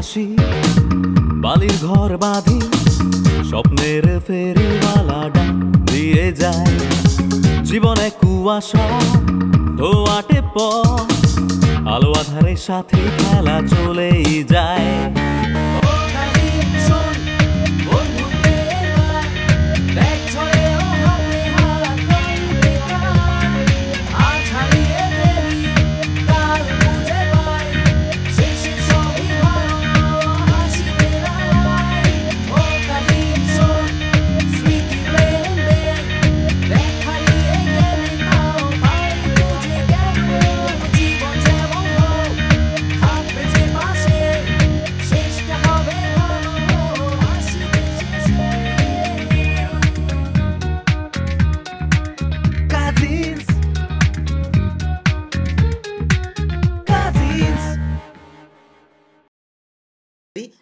ভাসি বালির ঘর বাঁধি স্বপ্নের ফেরিওয়ালা ডাক দিয়ে যায় জীবনে কুয়াশা ধোয়াটে পথ আলো আধারের সাথে খেলা চলেই যায়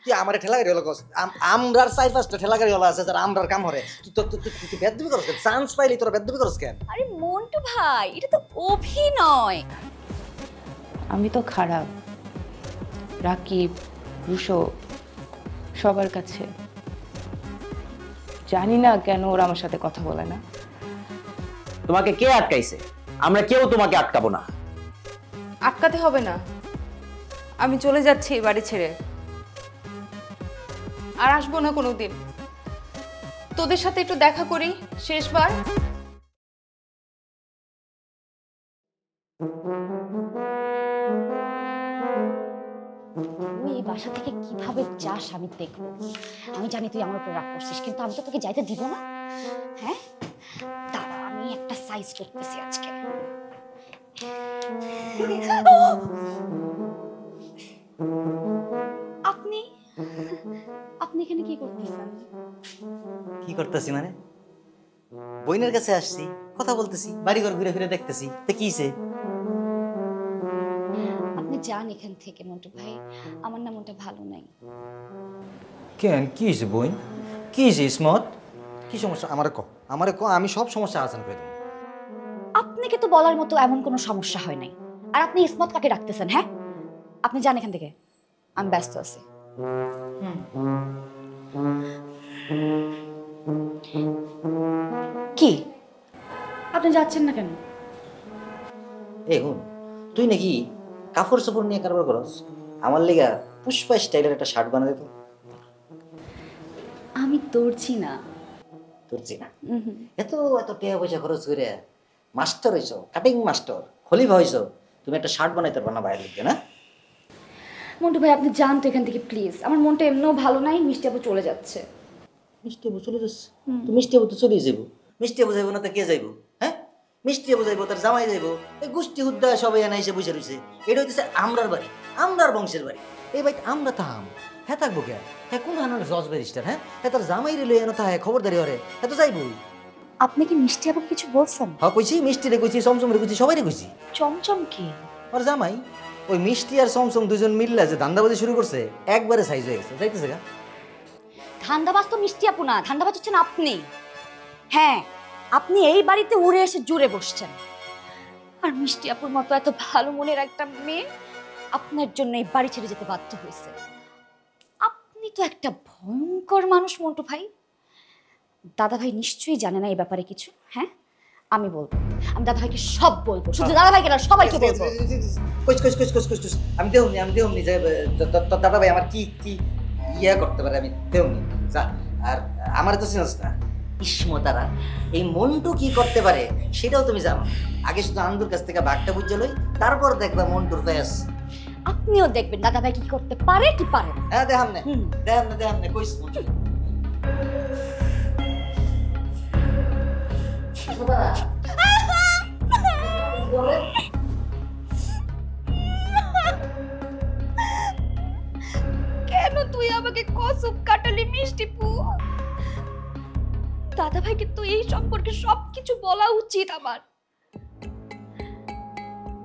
তুই আমার ঠেলা গাড়ি হলো আমরার চার পাঁচটা ঠেলা গাড়ি হলো আছে যারা আমরার কাম হরে তুই বেদবি করস কেন চান্স পাইলি তোরা বেদবি করস কেন আরে মন্টু ভাই এটা তো অভিনয় আমি তো খারাপ রাকিব রুশো সবার কাছে জানি না কেন ওরা আমার সাথে কথা বলে না তোমাকে কে আটকাইছে আমরা কেউ তোমাকে আটকাবো না আটকাতে হবে না আমি চলে যাচ্ছি বাড়ি ছেড়ে আর আসবো না কোনোদিন তোদের সাথে একটু দেখা করি শেষবার তুই এই বাসা থেকে কিভাবে যাস আমি দেখবো আমি জানি তুই আমার উপর রাগ করছিস কিন্তু আমি তো তোকে যাইতে দিব না হ্যাঁ দাঁড়া আমি একটা সাইজ করতেছি আজকে আপনি আপনি এখানে কি করতেছেন কি করতেছি মানে বইনের কাছে আসছি কথা বলতেছি বাড়ি ঘর ঘুরে ঘুরে দেখতেছি তো কিছে আপনি যান এখান থেকে মন্টু ভাই আমার না মনটা ভালো নাই কেন কি হয়েছে বই কি হয়েছে ইসমত কি সমস্যা আমারে ক আমি সব সমস্যা আলোচনা করে দেবো আপনাকে তো বলার মতো এমন কোনো সমস্যা হয় নাই আর আপনি ইসমত কাকে ডাকতেছেন হ্যাঁ আপনি যান এখান থেকে আমি ব্যস্ত আছি কি আপনি যাচ্ছেন না কেন এখন তুই নাকি কাপড় চোপড় নিয়ে কারবার করস আমার লেগা পুষ্পা স্টাইলের একটা শার্ট বানা দিত আমি দর্জি না দর্জি না এত এত টাকা পয়সা খরচ করে মাস্টার হইছো কাটিং মাস্টার খলিফা হইছো তুমি একটা শার্ট বানাইতে পারো না বাইরে লিখে না মন্টু ভাই আপনি যান তো এখান থেকে প্লিজ আমার মনটা এমনিও ভালো নাই মিষ্টি আপু চলে যাচ্ছে মিষ্টি আপু চলে যাচ্ছে তো মিষ্টি আপু তো চলেই যাবো মিষ্টি আপু যাইবো না তো কে যাইবো হ্যাঁ মিষ্টি আপু যাইবো তার জামাই যাইবো এই গোষ্ঠী হুদ্দা সবাই এনে এসে বসে রয়েছে এটা হইতেছে আমরার বাড়ি আমরার বংশের বাড়ি এই বাড়ি আমরা থাম হ্যাঁ থাকবো কে হ্যাঁ কোন হানার জজ ব্যারিস্টার হ্যাঁ হ্যাঁ তার জামাই রেলে এনে থাকে খবরদারি হরে হ্যাঁ তো যাইবই আপনি কি মিষ্টি আপু কিছু বলছেন হ্যাঁ কইছি মিষ্টি রে কইছি চমচম রে কইছি সবাই রে কইছি চমচম কি আর জামাই ওই মিষ্টি আর চমচম দুজন মিললে যে ধান্দাবাজি শুরু করছে একবারে সাইজ হয়ে গেছে যাইতেছে গা ধান্দাবাজ তো মিষ্টি আপু না ধান্দাবাজ হচ্ছেন আপনি হ্যাঁ আপনি এই বাড়িতে উড়ে এসে জুড়ে বসছেন আর মিষ্টি আপুর মতো এত ভালো মনের একটা মেয়ে আপনার জন্য এই বাড়ি ছেড়ে যেতে বাধ্য হয়েছে আপনি তো একটা ভয়ঙ্কর মানুষ মন্টু ভাই দাদা ভাই নিশ্চয়ই জানে না এই ব্যাপারে কিছু হ্যাঁ আমি বলবো আমি দাদা ভাইকে সব বলবো শুধু দাদা ভাইকে না সবাইকে বলবো কইস আমি দেউনি যে দাদা ভাই আমার কি কি ইয়া করতে পারে আমি দেউনি যা আর আমার তো চিনস না ইসমতারা এই মন্টু কি করতে পারে সেটাও তুমি জানো আগে শুধু আন্দুর কাছ থেকে বাঘটা বুঝে লই তারপর দেখবা মন্টুর ফেস আপনিও দেখবেন দাদা ভাই কি করতে পারে কি পারে না হ্যাঁ দেখাম না কইস মন্টু কেন তুই আমাকে কসম কাটালি মিষ্টি পু দাদা ভাইকে তো এই সম্পর্কে সবকিছু বলা উচিত আমার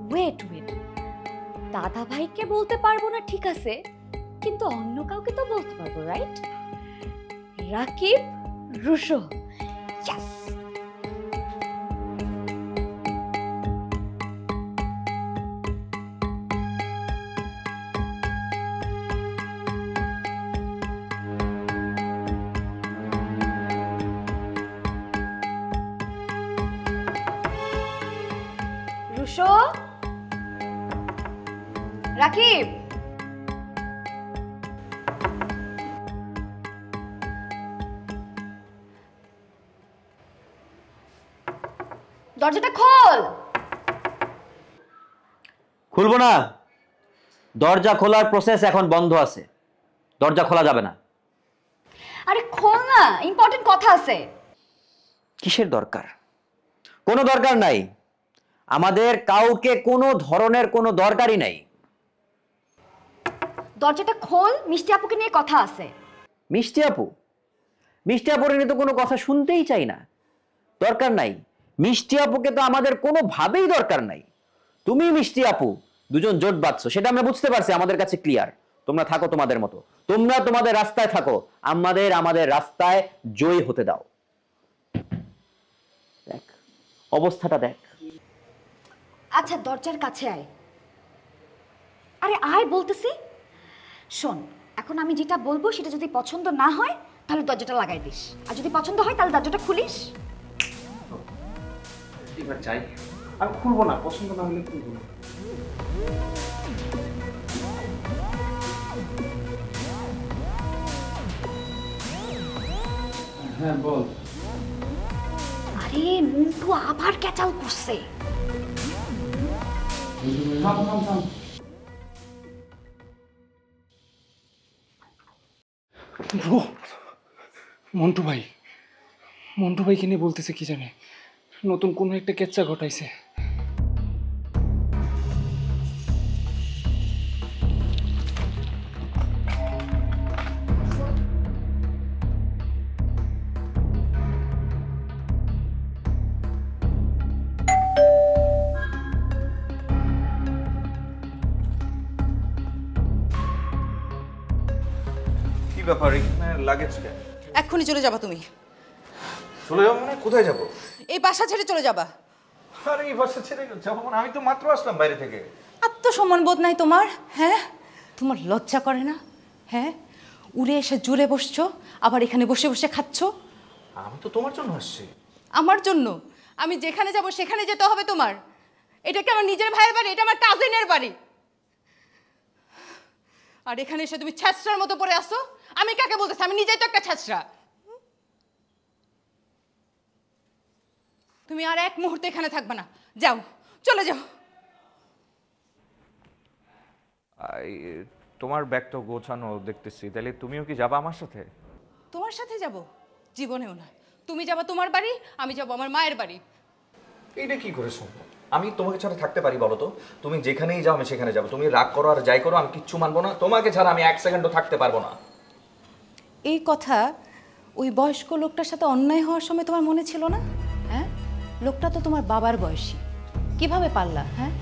ওয়েট দাদা ভাইকে বলতে পারবো না ঠিক আছে কিন্তু অন্য কাউকে তো বলতে পারবো রাইট রাকিব রুশো ইয়েস রাকিব, দরজাটা খোল। খুলবো না, দরজা খোলার প্রসেস এখন বন্ধ আছে, দরজা খোলা যাবে না। আরে খোল না, ইম্পর্টেন্ট কথা আছে। কিসের দরকার? কোনো দরকার নাই, আমাদের কাউকে কোনো ধরনের কোনো দরকারই নাই। দরজাটা খোল, মিষ্টি আপুকে নিয়ে কথা আছে। মিষ্টি আপু? মিষ্টি আপুর নিয়ে তো কোনো কথা শুনতেই চাই না, দরকার নাই। মিষ্টি আপুকে তো আমাদের কোনোভাবেই দরকার নাই। তুমি মিষ্টি আপু দুজন জোট বাঁধছো, সেটা আমরা বুঝতে পারছি, আমাদের কাছে ক্লিয়ার। তোমরা থাকো তোমাদের মতো, তোমরা তোমাদের রাস্তায় থাকো, আমাদের আমাদের রাস্তায় জয়ী হতে দাও। দেখ অবস্থাটা দেখ। আচ্ছা দরজার কাছে আয়। আরে আয় বলতেছি। শোন, এখন আমি যেটা বলবো সেটা যদি পছন্দ না হয় তাহলে দরজাটা লাগাই দিস, আর যদি পছন্দ হয় তাহলে দরজাটা খুলিস। এবার চাই আমি খুলবো না, পছন্দ না হলে খুলবো না। হ্যাঁ বল। আরে মন্টু আবার ক্যাচাল করছে। থাম থাম থাম। মন্টু ভাই, মন্টু ভাইকে নিয়ে বলতেছে কি জানে, নতুন কোনো একটা কেচ্চা ঘটাইছে। কি ব্যাপার, এখানে লাগেজ কেন? এক্ষুনি চলে যাবা তুমি। চলে যাবো মানে? কোথায় যাবো? এই বাসা ছেড়ে চলে যাবা। আরে এই বাসা ছেড়ে যাবো মানে? আমি তো মাত্র আসলাম বাইরে থেকে। আত্মসম্মান বোধ নাই তোমার? হ্যাঁ, তোমার লজ্জা করে না? হ্যাঁ, উড়ে এসে জুড়ে বসছো, আবার এখানে বসে বসে খাচ্ছো। আমি তো তোমার জন্য আসছি। আমার জন্য? আমি যেখানে যাব সেখানে যেতে হবে তোমার? এটা কি আমার নিজের ভাইয়ের বাড়ি? এটা আমার কাজিনের বাড়ি। আর এখানে এসে তুমি ছ্যাঁচড়ার মতো পড়ে আসো। আমি কাকে বলতেছি? আমি নিজেই তো একটা ছ্যাঁচড়া। তুমি আর এক মুহূর্তে এখানে থাকবে না, যাও, চলে যাও। তোমার ব্যাগ তো গোছানো দেখতেছি, তাহলে তুমিও কি যাবা আমার সাথে? তোমার সাথে যাব? জীবনেও না। তুমি যাবা তোমার বাড়ি, আমি যাব আমার মায়ের বাড়ি। এইটা কি করে সম্ভব? আমি তোমাকে ছাড়া থাকতে পারি বলো তো? তুমি যেখানেই যাও আমি সেখানে যাবো। তুমি রাগ করো আর যাই করো, আমি কিচ্ছু মানবো না। তোমাকে ছাড়া আমি এক সেকেন্ডও থাকতে পারবো না। এই কথা ওই বয়স্ক লোকটার সাথে অন্যায় হওয়ার সময় তোমার মনে ছিল না? হ্যাঁ, লোকটা তো তোমার বাবার বয়সী, কিভাবে পারলা? হ্যাঁ,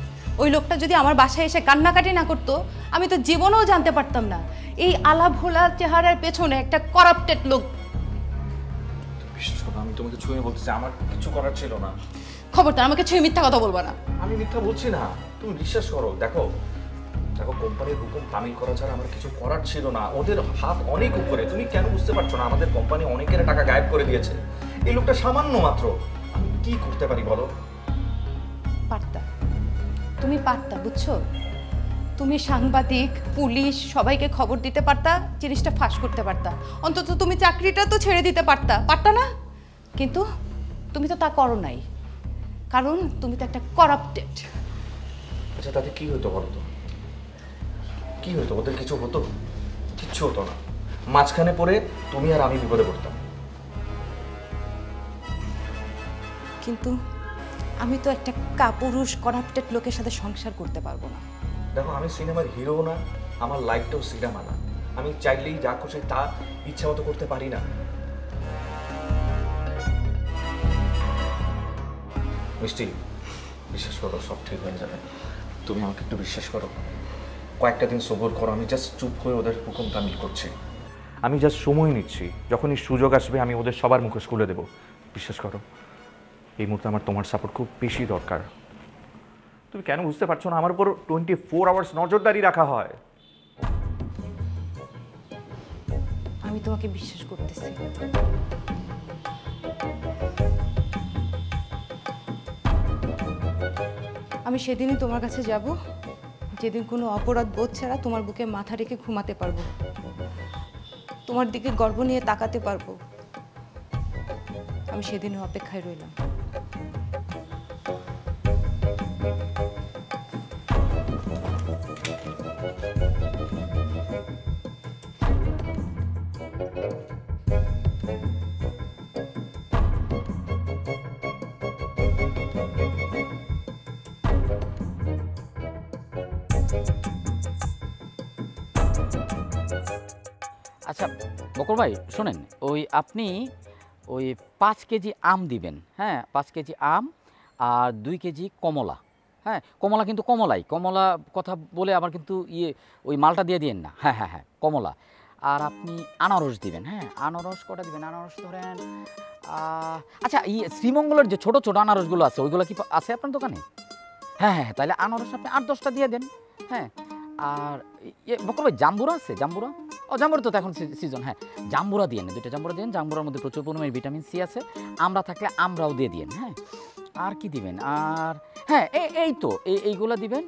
ওই লোকটা যদি আমার বাসায় এসে কান্নাকাটি না করতো, আমি তো জীবনেও জানতে পারতাম না এই আলাভোলা চেহারার পেছনে একটা করাপ্টেড লোক। বিশেষ করে আমি তোমাকে ছুঁয়ে বলতেছি, আমার কিছু করার ছিল না। খবরদার আমাকে ছুঁয়ে মিথ্যা কথা বলবো না। আমি মিথ্যা বলছি না, তুমি বিশ্বাস করো। দেখো দেখো, কোম্পানির হুকুম তামিল করা ছাড়া আমার কিছু করার ছিল না। ওদের হাত অনেক উপরে, তুমি কেন বুঝতে পারছো না? আমাদের কোম্পানি অনেকের টাকা গায়েব করে দিয়েছে। এই লোকটা সামান্য মাত্র, আমি কি করতে পারি বলো? পারতা, তুমি পারতা, বুঝছো? তুমি সাংবাদিক, পুলিশ সবাইকে খবর দিতে পারতা, জিনিসটা ফাঁস করতে পারতা। অন্তত তুমি চাকরিটা তো ছেড়ে দিতে পারতা, পারতা না? কিন্তু তুমি তো তা করো নাই, কারণ তুমি তো একটা করাপ্টেড। আচ্ছা তাতে কি হতো বলো তো? কি হতো? ওদের কিছু হতো? কিচ্ছু হতো না। মাঝখানে পড়ে তুমি আর আমি বিপদে পড়তাম। কিন্তু আমি তো একটা কাপুরুষ করাপ্টেড লোকের সাথে সংসার করতে পারবো না। দেখো আমি সিনেমার হিরো না, আমার লাইফটাও সিনেমা না। আমি চাইলেই যা খুশি তা ইচ্ছা মতো করতে পারি না। মিষ্টি, বিশ্বাস করো সব ঠিক হয়ে যাবে। তুমি আমাকে একটু বিশ্বাস করো, কয়েকটা দিন সবর করো। আমি জাস্ট চুপ হয়ে ওদের হুকুম তামিল করছি। আমি জাস্ট সময় নিচ্ছি, যখনই সুযোগ আসবে আমি ওদের সবার মুখোশ খুলে দেবো। বিশ্বাস করো, এই মুহূর্তে আমার তোমার সাপোর্ট খুব বেশি দরকার। তুমি কেন বুঝতে পারছো না? আমার উপর 24 আওয়ার্স নজরদারি রাখা হয়। আমি তোমাকে বিশ্বাস করতেছি। আমি সেদিনই তোমার কাছে যাব যেদিন কোনো অপরাধ বোধ ছাড়া তোমার বুকে মাথা রেখে ঘুমাতে পারবো, তোমার দিকে গর্ব নিয়ে তাকাতে পারবো, আমি সেদিনের অপেক্ষায় রইলাম। আচ্ছা বকুল ভাই শোনেন, ওই আপনি ওই 5 কেজি আম দিবেন, হ্যাঁ 5 কেজি আম আর 2 কেজি কমলা। হ্যাঁ কমলা কিন্তু কমলা কথা বলে আবার কিন্তু ওই মালটা দিয়ে দিয়েন না। হ্যাঁ হ্যাঁ হ্যাঁ কমলা। আর আপনি আনারস দিবেন। হ্যাঁ আনারস কটা দিবেন? আনারস ধরেন আচ্ছা শ্রীমঙ্গলের যে ছোট ছোট আনারসগুলো আছে ওইগুলো কি আছে আপনার দোকানে? হ্যাঁ হ্যাঁ তাহলে আনারস আপনি 8-10টা দিয়ে দেন। হ্যাঁ আর বকুল ভাই জাম্বুরা আছে? জাম্বুরা? ও জাম্বুরা তো এখন সিজন। হ্যাঁ জাম্বুরা দিয়ে 2টা জাম্বুরা দিন। জাম্বুরার মধ্যে প্রচুর পরিমাণে ভিটামিন সি আছে। আমরা থাকলে আমরাও দিয়ে দিন। হ্যাঁ আর কি দিবেন? আর হ্যাঁ এই তো এইগুলো দিবেন।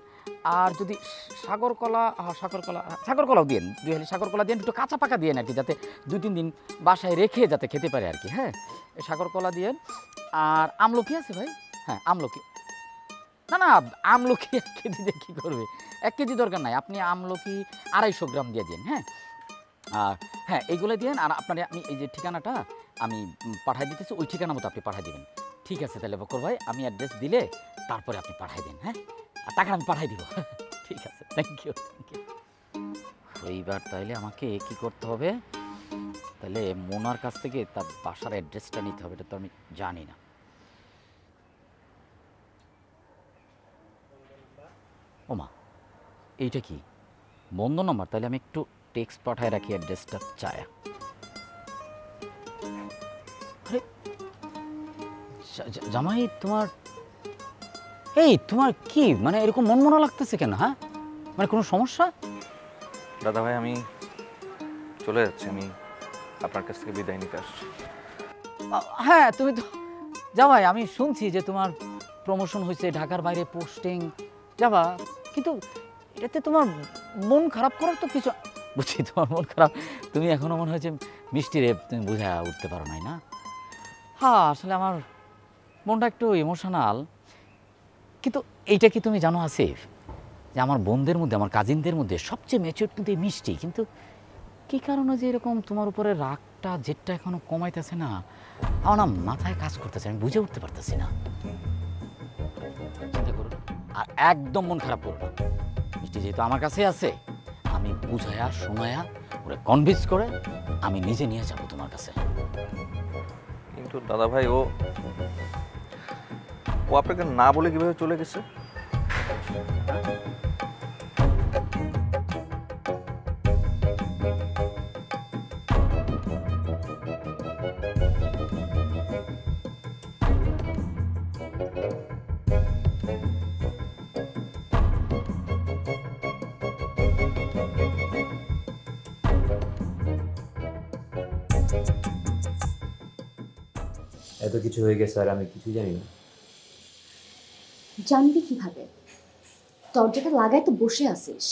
আর যদি সাগরকলাও দিন, 2 হালি সাগরকলা দিন, একটু কাঁচা পাকা দিন আর কি, যাতে 2-3 দিন বাসায় রেখে যাতে খেতে পারে আর কি। হ্যাঁ সাগরকলা দিন। আর আমলকি আছে ভাই? হ্যাঁ আমলকি। না আমলকি 1 কেজি দিয়ে কী করবে? 1 কেজি দরকার নাই, আপনি আমলকি 250 গ্রাম দিয়ে দিন। হ্যাঁ আর হ্যাঁ এইগুলো দিন। আর আপনার আমি এই যে ঠিকানাটা আমি পাঠিয়ে দিতেছি, ওই ঠিকানা মতো আপনি পাঠিয়ে দেবেন। ঠিক আছে তাহলে বকর ভাই, আমি অ্যাড্রেস দিলে তারপরে আপনি পাঠিয়ে দিন। হ্যাঁ আর টাকা আমি পাঠিয়ে দিব। ঠিক আছে, থ্যাংক ইউ। এইবার তাইলে আমাকে কি করতে হবে? তাহলে মোনার কাছ থেকে তার বাসার অ্যাড্রেসটা নিতে হবে, এটা তো আমি জানি না। ওমা এইটা কি বন্ধ নাম্বার? তাহলে আমি একটু টেক্সট পাঠায় রাখি অ্যাড্রেসটা চায়া। আরে জামাই তোমার তোমার কি মানে এরকম মনমনা লাগতেছে কেন? হ্যাঁ মানে কোনো সমস্যা? দাদা ভাই আমি চলে যাচ্ছি, আমি আপনার কাছ থেকে বিদায় নিতে আসছি। হ্যাঁ তুমি তো জামাই, আমি শুনছি যে তোমার প্রমোশন হয়েছে, ঢাকার বাইরে পোস্টিং যাবা, কিন্তু এটাতে তোমার মন খারাপ করার তো কিছু। বুঝছি তোমার মন খারাপ, তুমি এখনো মনে হয়েছে মিষ্টি রে তুমি বুঝা উঠতে পারো নাই না? হ্যাঁ আসলে আমার মনটা একটু ইমোশনাল। কিন্তু এইটা কি তুমি জানো আসিফ, যে আমার বোনদের মধ্যে, আমার কাজিনদের মধ্যে সবচেয়ে ম্যাচিউর কিন্তু মিষ্টি, কিন্তু কী কারণে যে এরকম তোমার উপরে রাগটা জেদটা এখনো কমাইতেছে না, আমার না মাথায় কাজ করতেছে, আমি বুঝে উঠতে পারতেছি না। চিন্তা করো আর একদম মন খারাপ করো না। মিষ্টি যেহেতু আমার কাছে আছে, আমি বুঝায়া শোনায়া ওরা কনভিন্স করে আমি নিজে নিয়ে যাবো তোমার কাছে। কিন্তু দাদা ভাই ও আপনাকে না বলে কিভাবে চলে গেছে? এত কিছু হয়ে গেছে আর আমি কিছু জানি না। জানবি কিভাবে? দরজাটা লাগাই তো বসে আছিস।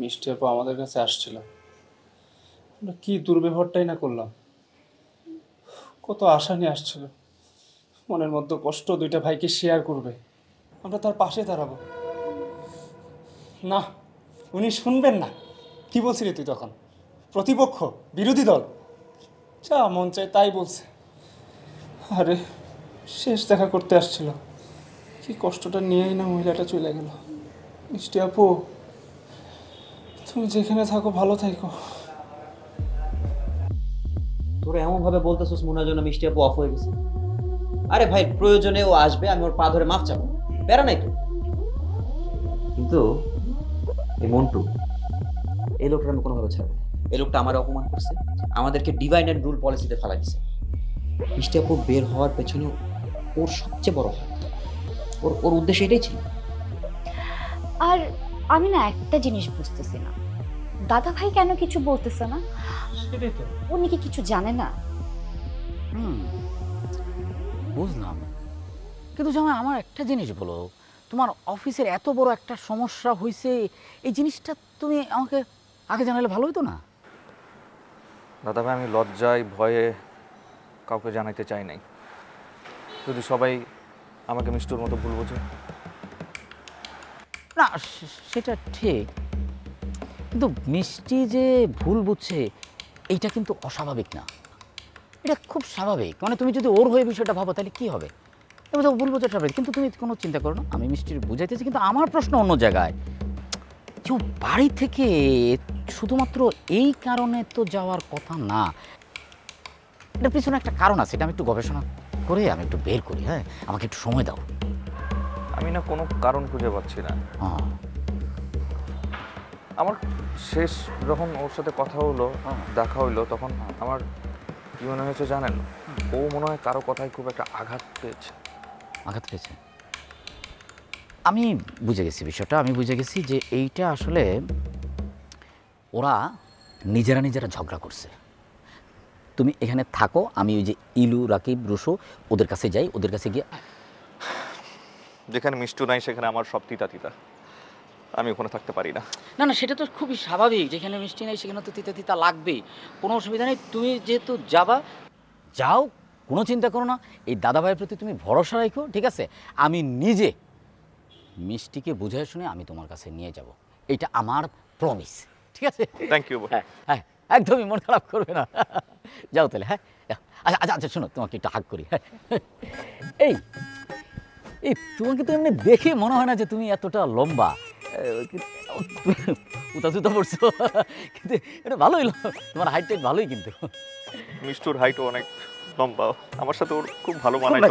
মিষ্টি আপু আমাদের কাছে আসছিল, আমরা কি দুর্ব্যবহারটাই না করলাম। কত আশা নিয়ে আসছিল, মনের মধ্যে কষ্ট, 2টা ভাইকে শেয়ার করবে, আমরা তার পাশে দাঁড়াবো। না উনি শুনবেন না। কি বলছিলি তুই তখন? প্রতিপক্ষ, বিরোধী দল, যা মন চায় তাই বলছে। আরে শেষ দেখা করতে আসছিল, কি কষ্টটা নিয়েই না মহিলাটা চলে গেল। মিষ্টি আপু তুমি যেখানে থাকো ভালো থাকো। তোরা এমনভাবে বলতেছিস মনে হয় যেন মিষ্টি আপু অফ হয়ে গেছে। আরে ভাই প্রয়োজনে ও আসবে, আমি ওর পা ধরে মাফ চাবো, বেড়া নাই তো। কিন্তু এই মন্টু, এই লোকটা আমি কোনোভাবে ছাড়বো না। এই লোকটা আমার অপমান করছে, আমাদেরকে ডিভাইড অ্যান্ড রুল পলিসিতে ফেলা দিছে। মিষ্টি আপু বের হওয়ার পেছনে ওর সবচেয়ে বড় হাত, ওর উদ্দেশ্য এটাই ছিল। আর আমি না একটা জিনিস বুঝতেছি না, দাদা ভাই কেন কিছু বলতেছে না? সেটাই তো, উনি কি কিছু জানে না? বুঝলাম, কিন্তু জামাই আমার একটা জিনিস বলো, তোমার অফিসের এত বড় একটা সমস্যা হয়েছে, এই জিনিসটা তুমি আমাকে আগে জানালে ভালো হতো না? দাদা ভাই, আমি লজ্জায় ভয়ে কাউকে জানাইতে চাই নাই। যদি সবাই আমাকে মিষ্টুর মতো ভুল বোঝে। না সেটা ঠিক, কিন্তু মিষ্টি যে ভুল বুঝছে এইটা কিন্তু অস্বাভাবিক না, এটা খুব স্বাভাবিক। মানে তুমি যদি ওর হয়ে বিষয়টা ভাবো তাহলে কি হবে? এবার তো ভুল বোঝাটা স্বাভাবিক, কিন্তু তুমি কোনো চিন্তা করো না, আমি মিষ্টির বুঝাইতেছি। কিন্তু আমার প্রশ্ন অন্য জায়গায়, যে বাড়ি থেকে শুধুমাত্র এই কারণে তো যাওয়ার কথা না, এটার পিছনে একটা কারণ আছে, এটা আমি একটু গবেষণা করে আমি একটু বের করি। হ্যাঁ, আমাকে একটু সময় দাও। আমি না কোনো কারণ খুঁজে পাচ্ছি না। হ্যাঁ, আমার শেষ যখন ওর সাথে কথা হলো, দেখা হইলো, তখন আমার কি মনে হয়েছে জানেন? ও মনে হয় কারো কথায় খুব একটা আঘাত পেয়েছে। আঘাত পেয়েছে? আমি বুঝে গেছি বিষয়টা, আমি বুঝে গেছি যে এইটা আসলে ওরা নিজেরা নিজেরা ঝগড়া করছে। তুমি এখানে থাকো, আমি ওই যে ইলু, রাকিব, রুশো ওদের কাছে যাই, ওদের কাছে গিয়ে। যেখানে মিষ্টু নাই সেখানে আমার সব তিতা তিতা, আমি ওখানে থাকতে পারি না। না না, সেটা তো খুবই স্বাভাবিক, যেখানে মিষ্টি নেই সেখানে তো তিতা তিতা লাগবেই, কোনো অসুবিধা নেই। তুমি যেহেতু যাবা, যাও, কোনো চিন্তা করো না। এই দাদাভাইয়ের প্রতি তুমি ভরসা রাখো, ঠিক আছে? আমি নিজে মিষ্টিকে বুঝাই শুনে আমি তোমার কাছে নিয়ে যাব, এটা আমার প্রমিস, ঠিক আছে? Thank you. হ্যাঁ হ্যাঁ, একদমই মন খারাপ করবে না। যাও তাহলে। হ্যাঁ, আচ্ছা আচ্ছা আচ্ছা, শোনো, তোমাকে একটু হাগ করি। এই এই তোমাকে তো এমনি দেখে মনে হয় না যে তুমি এতটা লম্বা, উতা জুতা পড়ছো, কিন্তু এটা ভালোই, তোমার হাইট টাইট ভালোই। কিন্তু মিষ্টুর হাইটও অনেক লম্বা, আমার সাথে ওর খুব ভালো মানায়,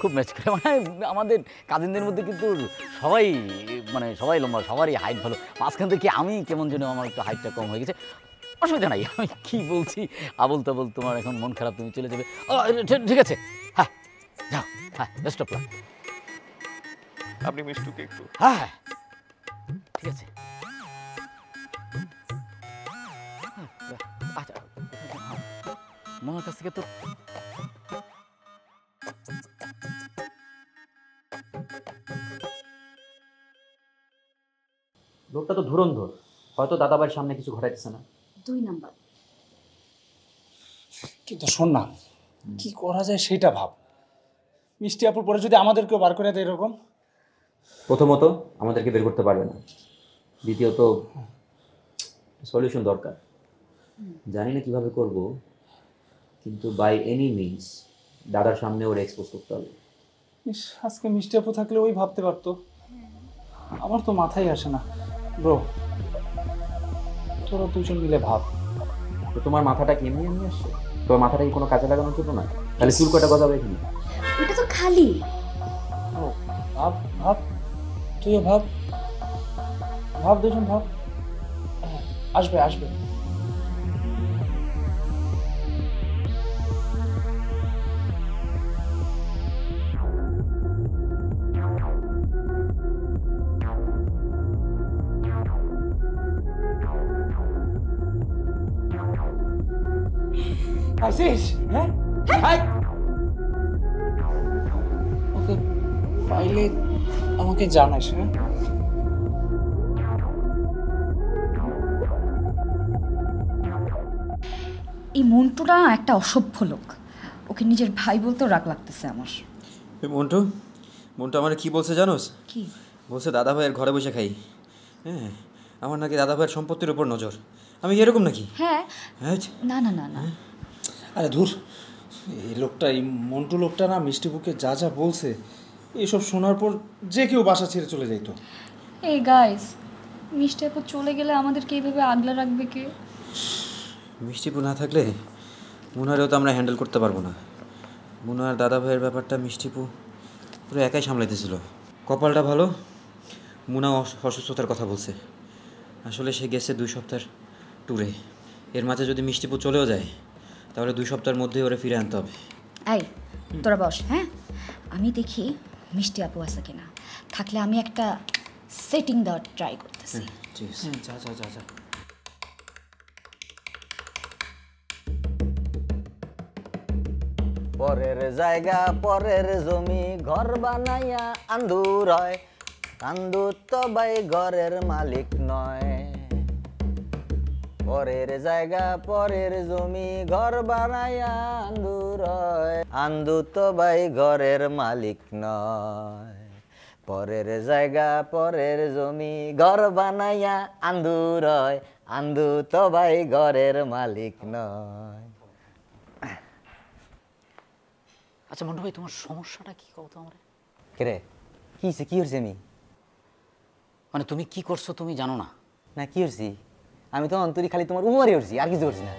খুব ম্যাচ করে। মানে আমাদের কাজিনদের মধ্যে কিন্তু সবাই, মানে সবাই লম্বা, সবারই হাইট ভালো। মাঝখান থেকে আমি কেমন যেন আমার একটু হাইটটা কম হয়ে গেছে। অসুবিধা নাই, আমি কি বলছি আবল তাবল, তোমার এখন মন খারাপ, তুমি চলে যাবে। ঠিক আছে, হ্যাঁ যাও, হ্যাঁ, বেস্ট অফ লাক। আপনি মিষ্টুকে একটু। হ্যাঁ ঠিক আছে। আচ্ছা, মনের কাছ থেকে তো লোকটা তো ধুরন্ধর, হয়তো দাদাবাইয়ের সামনে কিছু ঘটাইতেছে না। 2 নাম্বার। কিন্তু শোন না, কি করা যায় সেটা ভাব। মিষ্টি আপুর পরে যদি আমাদেরকেও বার করে দেয় এরকম। প্রথমত আমাদেরকে বের করতে পারবে না, দ্বিতীয়ত সলিউশন দরকার। জানি না কিভাবে করব, কিন্তু বাই এনি মিনস দাদার সামনে ওর এক্সপোজ করতে হবে। আজকে মিষ্টি আপু থাকলে ওই ভাবতে পারতো, আমার তো মাথায় আসে না। ব্রো, তোরা দুজন মিলে ভাব। তো তোমার মাথাটা কি এমনি এমনি আসছে? তোমার মাথাটা কি কোনো কাজে লাগানোর জন্য না? তাহলে চুল কটা গজাবে এখানে? ওটা তো খালি। ও ভাব ভাব, তুইও ভাব, ভাব, দুজন ভাব। আসবে আসবে। আসিস? হ্যাঁ, ওকে পাইলে আমাকে জানাস। হ্যাঁ, এই মন্টুটা একটা অসভ্য লোক, ওকে নিজের ভাই বলতেও রাগ লাগতেছে আমার। মন্টু মন্টু আমার কি বলছে জানোস? কি বলছে দাদা ভাইয়ের ঘরে বসে খাই। হ্যাঁ, আমার নাকি দাদা ভাইয়ের সম্পত্তির উপর নজর। আমি এরকম নাকি? হ্যাঁ, হ্যাঁ, না না না না, আরে ধুর, এই লোকটা, এই মন্টু লোকটা না মিষ্টিপুকে যা যা বলছে, এইসব শোনার পর যে কেউ বাসা ছেড়ে চলে যাইতো। এই গাইস, মিষ্টি আপু চলে গেলে আমাদেরকে এইভাবে আগলে রাখবে কে? মিষ্টিপু না থাকলে মুনারেও তো আমরা হ্যান্ডেল করতে পারবো না। মুনার দাদা ভাইয়ের ব্যাপারটা মিষ্টিপু পুরো একাই সামলাইতেছিল। কপালটা ভালো, মুনা অসুস্থতার কথা বলছে। আসলে সে গেছে 2 সপ্তাহের ট্যুরে। এর মাঝে যদি মিষ্টিপু চলেও যায় তাহলে 2 সপ্তাহের মধ্যেই ওরা ফিরে আনতে হবে। এই তোরা বস, হ্যাঁ, আমি দেখি মিষ্টি আপু আছে কিনা, থাকলে আমি একটা সেটিং দেওয়ার ট্রাই করতেছি। ঠিক আছে, যা যা যা যা। পরের জায়গা পরের জমি ঘর বানাইয়া আন্দুর হয়, আন্দুর তো ভাই ঘরের মালিক নয়। পরের জায়গা পরের জমি ঘর বানাইয়া আন্দুর হয়, আন্দুর তো ভাই ঘরের মালিক নয়। পরের জায়গা পরের জমি ঘর বানাইয়া আন্দুর হয়, আন্দু তো ভাই ঘরের মালিক নয়। আচ্ছা মন্টু ভাই, তোমার সমস্যাটা কি কও তো আমার? কে কি হয়েছে? কি হয়েছে? আমি মানে তুমি কি করছো তুমি জানো না? না কি হয়েছি? আমি তো অন্তরি খালি তোমার উমারে উঠছি, আর কিছু করছি না।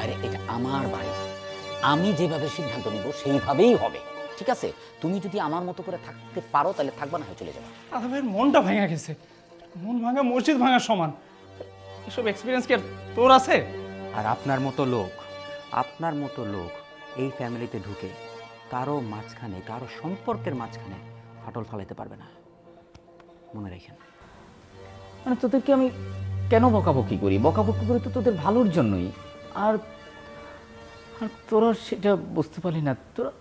আরে এটা আমার বাড়ি, আমি যেভাবে সিদ্ধান্ত নিব সেইভাবেই হবে, ঠিক আছে? তুমি যদি আমার মতো করে থাকতে পারো তাহলে থাকবা, না হয় চলে যাবে। দাদা ভাইয়ের মনটা ভাঙা গেছে, মন ভাঙা মসজিদ ভাঙার সমান। এসব এক্সপিরিয়েন্স কি আর তোর আছে? আর আপনার মতো লোক এই ফ্যামিলিতে ঢুকে কারো মাঝখানে, কারো সম্পর্কের মাঝখানে ফাটল ফালাইতে পারবে না, মনে রাখেন। মানে তোদেরকে আমি কেন বকাবকি করি? বকাবকি করি তো তোদের ভালোর জন্যই। আর তোরা সেটা বুঝতে পারলি না। তোরা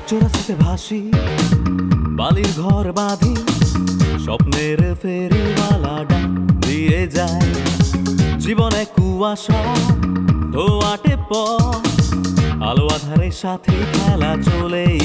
চোরাস্তে ভাসি বালির ঘর বাঁধি, স্বপ্নের ফেরিওয়ালা ডাক দিয়ে যায়। জীবনে কুয়াশা ধোয়াটে পথ, আলো আধারের সাথে খেলা চলেই